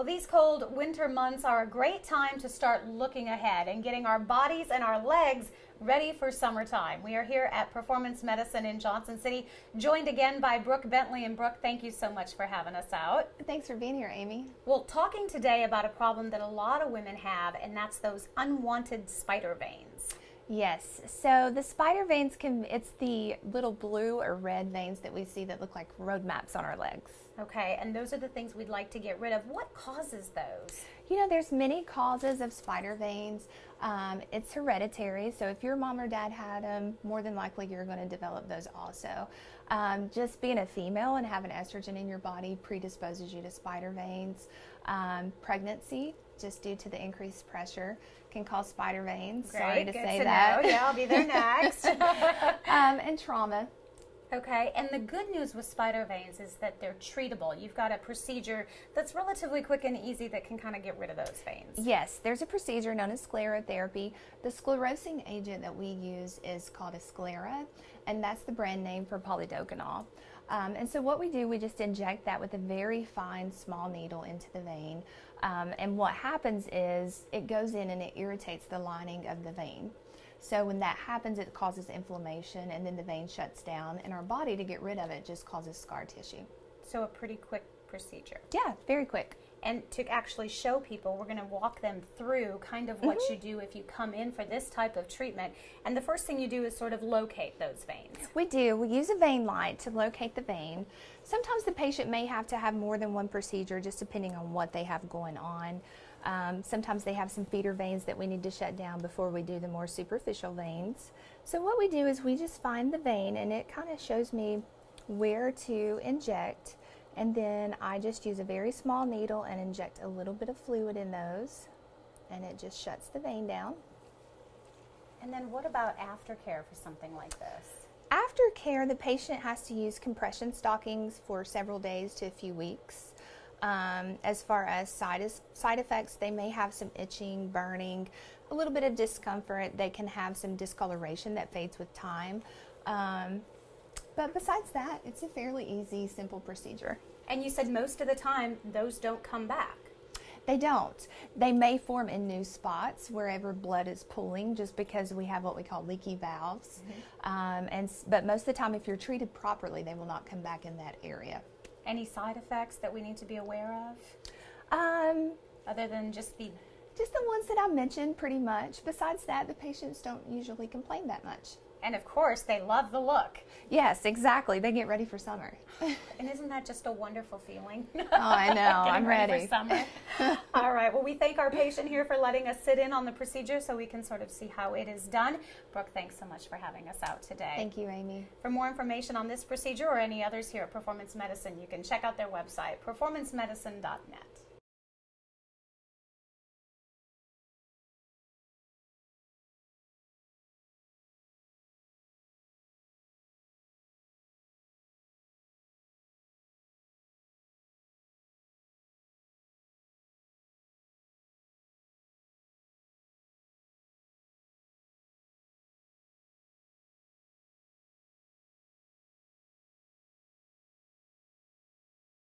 Well, these cold winter months are a great time to start looking ahead and getting our bodies and our legs ready for summertime. We are here at Performance Medicine in Johnson City, joined again by Brooke Bentley. And Brooke, thank you so much for having us out. Thanks for being here, Amy. Well, talking today about a problem that a lot of women have, and that's those unwanted spider veins. Yes, so the spider veins it's the little blue or red veins that we see that look like road maps on our legs. Okay, and those are the things we'd like to get rid of. What causes those? You know, there's many causes of spider veins. It's hereditary, so if your mom or dad had them, more than likely you're going to develop those also. Just being a female and having estrogen in your body predisposes you to spider veins. Pregnancy, just due to the increased pressure, can cause spider veins. Great, Sorry to good say to that. know. Yeah, I'll be there next. And trauma. Okay, and the good news with spider veins is that they're treatable. You've got a procedure that's relatively quick and easy that can kind of get rid of those veins. Yes, there's a procedure known as sclerotherapy. The sclerosing agent that we use is called a sclera, and that's the brand name for polydocanol. And so what we do, we just inject that with a very fine, small needle into the vein. And what happens is it goes in and it irritates the lining of the vein. So when that happens, it causes inflammation, and then the vein shuts down, and our body, to get rid of it, just causes scar tissue. So a pretty quick procedure. Yeah, very quick. And to actually show people, we're going to walk them through kind of what you do if you come in for this type of treatment. And the first thing you do is sort of locate those veins. We do. We use a vein light to locate the vein. Sometimes the patient may have to have more than one procedure, just depending on what they have going on. Sometimes they have some feeder veins that we need to shut down before we do the more superficial veins. So what we do is we just find the vein, and it kind of shows me where to inject, and then I just use a very small needle and inject a little bit of fluid in those, and it just shuts the vein down. And then what about aftercare for something like this? Aftercare, the patient has to use compression stockings for several days to a few weeks. As far as side effects, they may have some itching, burning, a little bit of discomfort. They can have some discoloration that fades with time. But besides that, it's a fairly easy, simple procedure. And you said most of the time those don't come back. They don't. They may form in new spots wherever blood is pooling, just because we have what we call leaky valves. But most of the time, if you're treated properly, they will not come back in that area. Any side effects that we need to be aware of? Other than just the ones that I mentioned, pretty much. Besides that, the patients don't usually complain that much. And of course, they love the look. Yes, exactly. They get ready for summer. And isn't that just a wonderful feeling? Oh, I know. I'm ready for summer. All right. Well, we thank our patient here for letting us sit in on the procedure so we can sort of see how it is done. Brooke, thanks so much for having us out today. Thank you, Amy. For more information on this procedure or any others here at Performance Medicine, you can check out their website, performancemedicine.net.